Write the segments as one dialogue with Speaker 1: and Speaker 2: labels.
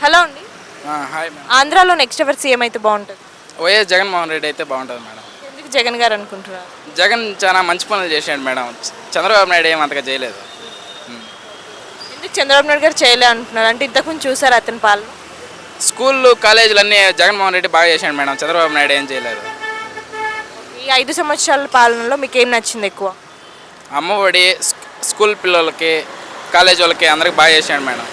Speaker 1: Hello అండి.
Speaker 2: Hi madam.
Speaker 1: ఆంధ్రాలో next ఎవరు సీఎం అయితే బాగుంటుంది?
Speaker 2: వైఎస్ జగన్మోహన్ రెడ్డి అయితే బాగుంటుంది మేడం.
Speaker 1: ఎందుకు జగన్ గారు అనుకుంటున్నారు?
Speaker 2: జగన్ చాలా మంచి పనులు చేశాడు మేడం. చంద్రబాబు నాయుడు ఏం అంతగా చేయలేదు.
Speaker 1: ఎందుకు చంద్రబాబు నాయుడు గారు చేయలే అంటున్నారు? అంటే ఇంతకుముందు చూసారు అతని పాలన.
Speaker 2: స్కూళ్ళు కాలేజీలు అన్నీ జగన్మోహన్ రెడ్డి బాగా చేశాడు మేడం. చంద్రబాబు నాయుడు ఏం చేయలేదు.
Speaker 1: ఈ 5 సంవత్సరాల పాలనలో మీకు ఏం నచ్చింది ఎక్కువ?
Speaker 2: అమ్మఒడి స్కూల్ పిల్లలకి కాలేజ్ వాళ్ళకి అందరికి బాగా చేశాడు మేడం.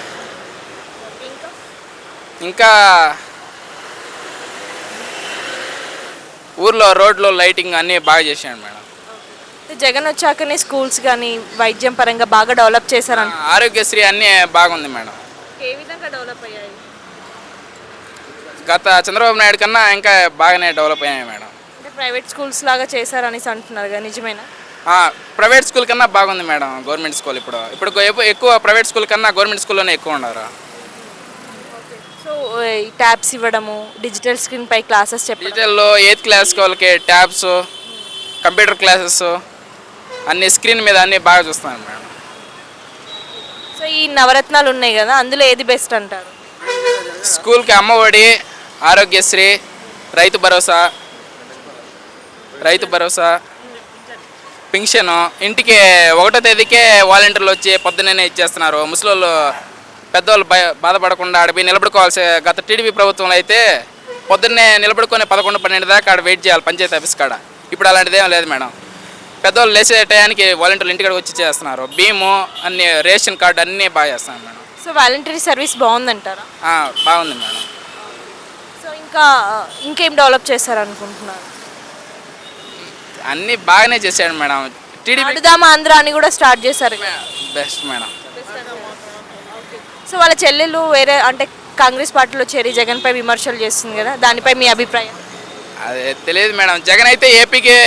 Speaker 2: ఇంకా ఊర్లో రోడ్లు లైటింగ్ అన్నీ బాగా చేశాడు మేడం.
Speaker 1: జగన్ వచ్చాకనే స్కూల్స్ కానీ వైద్యం పరంగా బాగా డెవలప్ చేశారంట.
Speaker 2: ఆరోగ్యశ్రీ అన్నీ బాగుంది మేడం.
Speaker 1: ఏ విధంగా డెవలప్ అయ్యాయి?
Speaker 2: గత చంద్రబాబు నాయుడు కన్నా ఇంకా బాగానే డెవలప్ అయ్యాయి మేడం.
Speaker 1: అంటే ప్రైవేట్ స్కూల్స్ లాగా చేశారనేసి అంటున్నారు కదా, నిజమేనా?
Speaker 2: ప్రైవేట్ స్కూల్ కన్నా బాగుంది మేడం గవర్నమెంట్ స్కూల్. ఇప్పుడు ఎక్కువ ప్రైవేట్ స్కూల్ కన్నా గవర్నమెంట్ స్కూల్లోనే ఎక్కువ ఉన్నారు.
Speaker 1: సో ఈ ట్యాబ్స్ ఇవ్వడము, డిజిటల్ స్క్రీన్ పై క్లాసెస్ చెప్పడం.
Speaker 2: డిజిటల్లో 8th క్లాస్ వాళ్ళకి ట్యాబ్స్, కంప్యూటర్ క్లాసెస్ అన్ని స్క్రీన్ మీద అన్నీ బాగా చూస్తున్నాను మేడం.
Speaker 1: సో ఈ నవరత్నాలు ఉన్నాయి కదా, అందులో ఏది బెస్ట్ అంటారు?
Speaker 2: స్కూల్కి అమ్మఒడి, ఆరోగ్యశ్రీ, రైతు భరోసా, పింఛను, ఇంటికి 1వ తేదీకే వాలంటీర్లు వచ్చి పొద్దున్నే ఇచ్చేస్తున్నారు. ముసలోళ్ళు పెద్దవాళ్ళు బాధపడకుండా ఆడిపోయి నిలబడుకోవాల్సి. గత టీడీపీ ప్రభుత్వంలో అయితే పొద్దున్నే నిలబడుకొని 11-12 దాకా ఆడ వెయిట్ చేయాలి పంచాయతీ ఆఫీస్ కాడ. ఇప్పుడు అలాంటిది ఏం లేదు మేడం. పెద్దవాళ్ళు లేచే టయానికి వాలంటీర్లు ఇంటికాడ వచ్చి చేస్తున్నారు. భీము అన్ని, రేషన్ కార్డు అన్నీ బాగా చేస్తున్నారు మేడం.
Speaker 1: సో వాలంటరీ సర్వీస్ బాగుందంటారా?
Speaker 2: బాగుంది మేడం.
Speaker 1: సో ఇంకేం డెవలప్ చేశారనుకుంటున్నారు?
Speaker 2: అన్నీ బాగానే చేశాడు మేడం. టీడీపీ
Speaker 1: అడుదామా ఆంధ్ర అని కూడా స్టార్ట్ చేశారు కదా.
Speaker 2: Best madam.
Speaker 1: సో వాళ్ళ చెల్లెలు వేరే అంటే కాంగ్రెస్ పార్టీలో చేరి జగన్పై విమర్శలు చేస్తుంది కదా, దానిపై మీ అభిప్రాయం?
Speaker 2: అదే తెలియదు మేడం. జగన్ అయితే ఏపీకే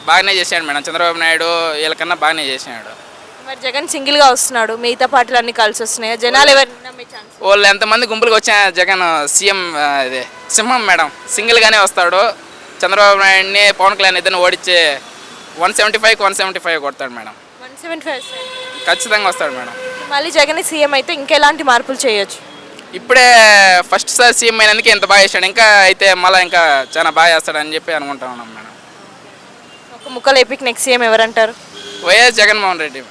Speaker 2: బాగానే చేశాడు మేడం. చంద్రబాబు నాయుడు వీళ్ళకన్నా బాగానే చేశాడు.
Speaker 1: మరి జగన్ సింగిల్గా వస్తున్నాడు, మిగతా పార్టీలు అన్ని కలిసి వస్తున్నాయి. జనాలు ఎవరు నమ్మే ఛాన్స్?
Speaker 2: వాళ్ళు ఎంతమంది గుంపులుగా వచ్చా జగన్ సీఎం అదే సింహం మేడం. సింగిల్గానే వస్తాడు. చంద్రబాబు నాయుడిని, పవన్ కళ్యాణ్ ఇద్దరిని ఓడించి 175కి 175 కొడతాడు మేడం.
Speaker 1: 175
Speaker 2: ఖచ్చితంగా వస్తాడు మేడం.
Speaker 1: మళ్ళీ జగన్ సీఎం అయితే ఇంకెలాంటి మార్పులు చేయొచ్చు?
Speaker 2: ఇప్పుడే ఫస్ట్ సారి సీఎం అయినందుకే ఇంత బాగా చేశాడు. ఇంకా అయితే మళ్ళీ ఇంకా చాలా బాగా చేస్తాడని చెప్పి అనుకుంటా ఉన్నాం మేడం.
Speaker 1: ఒక ముక్కలు ఏపీకి నెక్స్ట్ సీఎం ఎవరంటారు?
Speaker 2: వైఎస్ జగన్మోహన్ రెడ్డి.